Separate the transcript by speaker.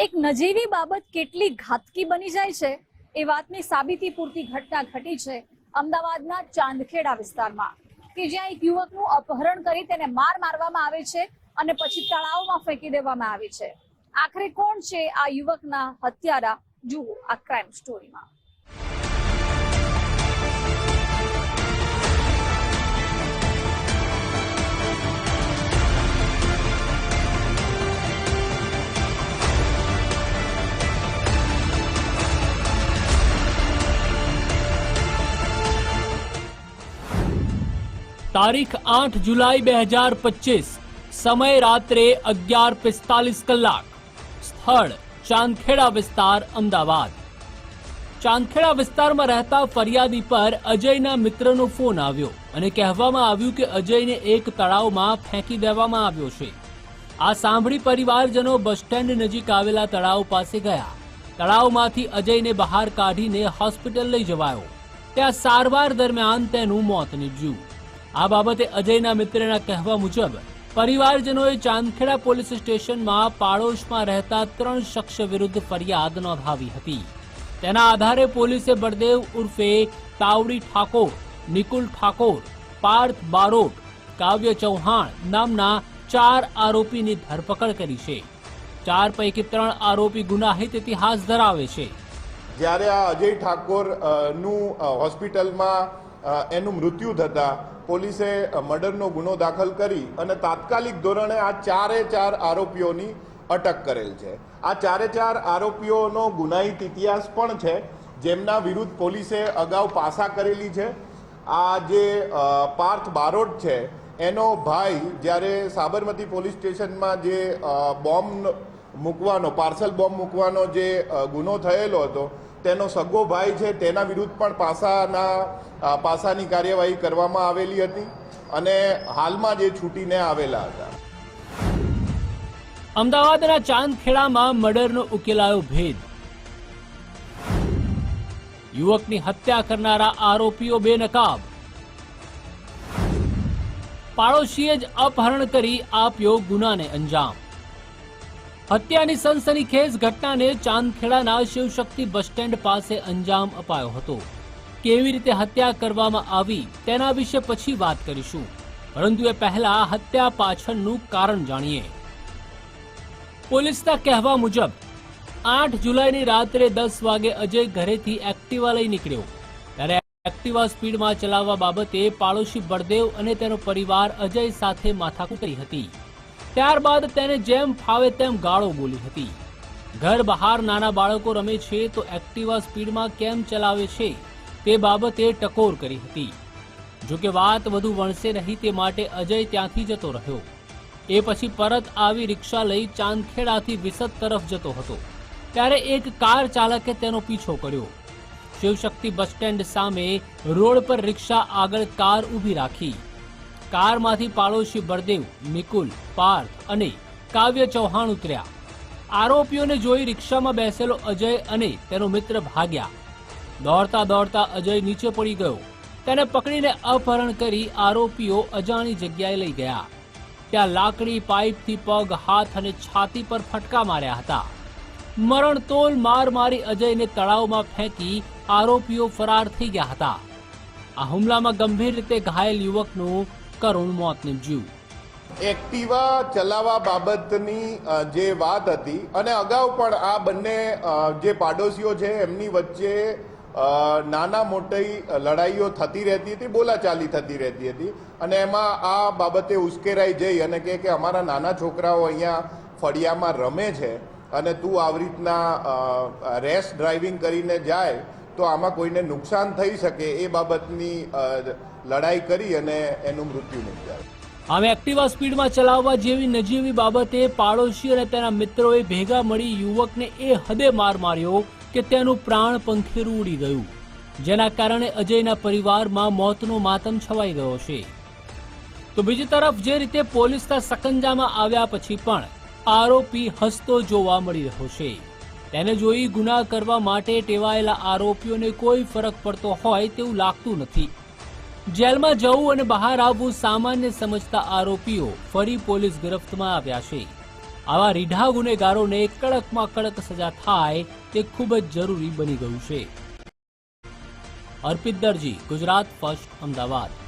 Speaker 1: એક નજીવી બાબત કેટલી ઘાતકી બની જાય છે એ વાતની સાબિતી પૂરતી ઘટના ઘટી છે અમદાવાદના ચાંદખેડા વિસ્તારમાં કે જ્યાં એક યુવકનું અપહરણ કરી તેને મારવામાં આવે છે અને પછી તળાવમાં ફેંકી દેવામાં આવે છે। આખરે કોણ છે આ યુવકના હત્યારા? જુઓ આ ક્રાઇમ સ્ટોરીમાં।
Speaker 2: તારીખ 8 જુલાઈ 2025, સમય રાત્રે 11:45 કલાક, સ્થળ ચાંદખેડા વિસ્તાર, અમદાવાદ। ચાંદખેડા વિસ્તારમાં રહેતા ફરિયાદી પર અજયના મિત્રનો ફોન આવ્યો અને કહેવામાં આવ્યું કે અજયને એક તળાવમાં ફેંકી દેવામાં આવ્યો છે। આ સાંભળી પરિવારજનો બસ સ્ટેન્ડ નજીક આવેલા તળાવ પાસે ગયા। તળાવમાંથી અજયને બહાર કાઢીને હોસ્પિટલ લઈ જવાયો। ત્યાં સારવાર દરમિયાન તેનું મોત નીપજ્યું। આ બાબતે અજયના મિત્રના કહેવા મુજબ પરિવારજનોએ ચાંદખેડા પોલીસ સ્ટેશનમાં પાડોશમાં રહેતા 3 શખ્સ વિરુદ્ધ ફરિયાદ નોંધાવી હતી। તેના આધારે પોલીસે બળદેવ ઉર્ફે તાવડી ઠાકોર, નિકુલ ઠાકોર, પાર્થ બારોટ, કાવ્ય ચૌહાણ નામના 4 આરોપીની ધરપકડ કરી છે। 4 પૈકી 3 આરોપી ગુનાહિત ઇતિહાસ ધરાવે છે।
Speaker 3: જ્યારે આ અજય ઠાકોર નું હોસ્પિટલમાં એનું મૃત્યુ થતા પોલીસે મર્ડરનો ગુનો દાખલ કરી અને તાત્કાલિક ધોરણે આ 4 આરોપીઓની અટક કરેલ છે। આ 4 આરોપીઓનો ગુનાહિત ઇતિહાસ પણ છે, જેમના વિરુદ્ધ પોલીસે અગાઉ પાસા કરેલી છે। આ જે પાર્થ બારોટ છે એનો ભાઈ જ્યારે સાબરમતી પોલીસ સ્ટેશનમાં જે બોમ્બ મૂકવાનો, પાર્સલ બોમ્બ મૂકવાનો જે ગુનો થયેલો હતો તેનો સગો ભાઈ છે, તેના વિરુદ્ધ પણ પાસાની કાર્યવાહી કરવામાં આવેલી હતી અને હાલમાં જે છૂટીને આવેલા હતા।
Speaker 2: અમદાવાદના ચાંદખેડામાં મર્ડરનો ઉકેલાયો ભેદ। યુવકની હત્યા કરનારા આરોપીઓ બેનકાબ। પાડોશીએ જ અપહરણ કરી આપ્યો ગુનાને અંજામ। હત્યાની સનસનીખેજ ઘટનાને ચાંદખેડાના શિવશક્તિ બસ સ્ટેન્ડ પાસે અંજામ અપાયો હતો। કેવી રીતે હત્યા કરવામાં આવી તેના વિશે પછી વાત કરીશું, પરંતુ એ પહેલા હત્યા પાછળનું કારણ જાણીએ। પોલીસના કહેવા મુજબ 8 જુલાઈની રાત્રે 10 વાગે અજય ઘરેથી એક્ટિવા લઈ નીકળ્યો। ત્યારે એક્ટિવા સ્પીડમાં ચલાવવા બાબતે પાડોશી બળદેવ અને તેનો પરિવાર અજય સાથે માથાકૂટ કરી હતી। ત્યારબાદ તેને જેમ ફાવે તેમ ગાળો બોલી હતી। ઘર બહાર નાના બાળકો રમે છે તો એક્ટિવા સ્પીડમાં કેમ ચલાવે છે તે બાબતે ટકોર કરી હતી। જોકે વાત વધુ વણસે નહીં તે માટે અજય ત્યાંથી જતો રહ્યો। એ પછી પરત આવી રિક્ષા લઈ ચાંદખેડાથી વિસદ તરફ જતો હતો, ત્યારે એક કાર ચાલકે તેનો પીછો કર્યો। શિવશક્તિ બસ સ્ટેન્ડ સામે રોડ પર રિક્ષા આગળ કાર ઊભી રાખી। કારમાંથી પાડોશી બળદેવ, નિકુલ, પાર્થ અને કાવ્ય ચૌહાણ ઉતર્યા। આરોપીઓને જોઈ રિક્ષામાં બેસેલો અજય અને તેનો મિત્ર ભાગ્યા। દોડતા દોડતા અજય નીચે પડી ગયો। તેને પકડીને અપહરણ કરી આરોપીઓ અજાણી જગ્યાએ લઈ ગયા। ત્યાં લાકડી, પાઇપથી પગ, હાથ અને છાતી પર ફટકા માર્યા હતા। મરણતોલ માર મારી અજયને તળાવમાં ફેંકી આરોપીઓ ફરાર થઈ ગયા હતા। આ હુમલામાં ગંભીર રીતે ઘાયલ યુવકનું કરુણ મોત નીપજ્યું।
Speaker 3: એક્ટિવા ચલાવવા બાબતની જે વાત હતી અને અગાઉ પણ આ બંને જે પાડોશીઓ છે એમની વચ્ચે નાના મોટી લડાઈઓ થતી રહેતી હતી, બોલાચાલી થતી રહેતી હતી અને એમાં આ બાબતે ઉશ્કેરાઈ જઈ અને કે અમારા નાના છોકરાઓ અહીંયા ફળિયામાં રમે છે અને તું આવી રીતના રેશ ડ્રાઇવિંગ કરીને જાય તો આમાં કોઈને નુકસાન થઈ શકે એ બાબતની લડાઈ કરી અને એનું મૃત્યુ નિપજાયું।
Speaker 2: આમ એક્ટિવા સ્પીડમાં ચલાવવા જેવી નજીવી બાબતે પાડોશી અને તેના મિત્રોએ ભેગા મળી યુવકને એ હદે માર માર્યો કે તેનું પ્રાણ પંખેરું ઉડી ગયું, જેના કારણે અજયના પરિવારમાં મોતનો માતમ છવાઈ ગયો છે। તો બીજી તરફ જે રીતે પોલીસના સકંજામાં આવ્યા પછી પણ આરોપી હસતો જોવા મળી રહ્યો છે। તેને જોઈ ગુના કરવા માટે ટેવાયેલા આરોપીઓને કોઈ ફરક પડતો હોય તેવું લાગતું નથી। જેલમાં જવું અને બહાર આવવું સામાન્ય સમજતા આરોપીઓ ફરી પોલીસ ગિરફ્તમાં આવ્યા છે। આવા રીઢા ગુનેગારોને કડકમાં કડક સજા થાય તે ખૂબ જ જરૂરી બની ગયું છે. અર્પિત દરજી, ગુજરાત ફર્સ્ટ, અમદાવાદ.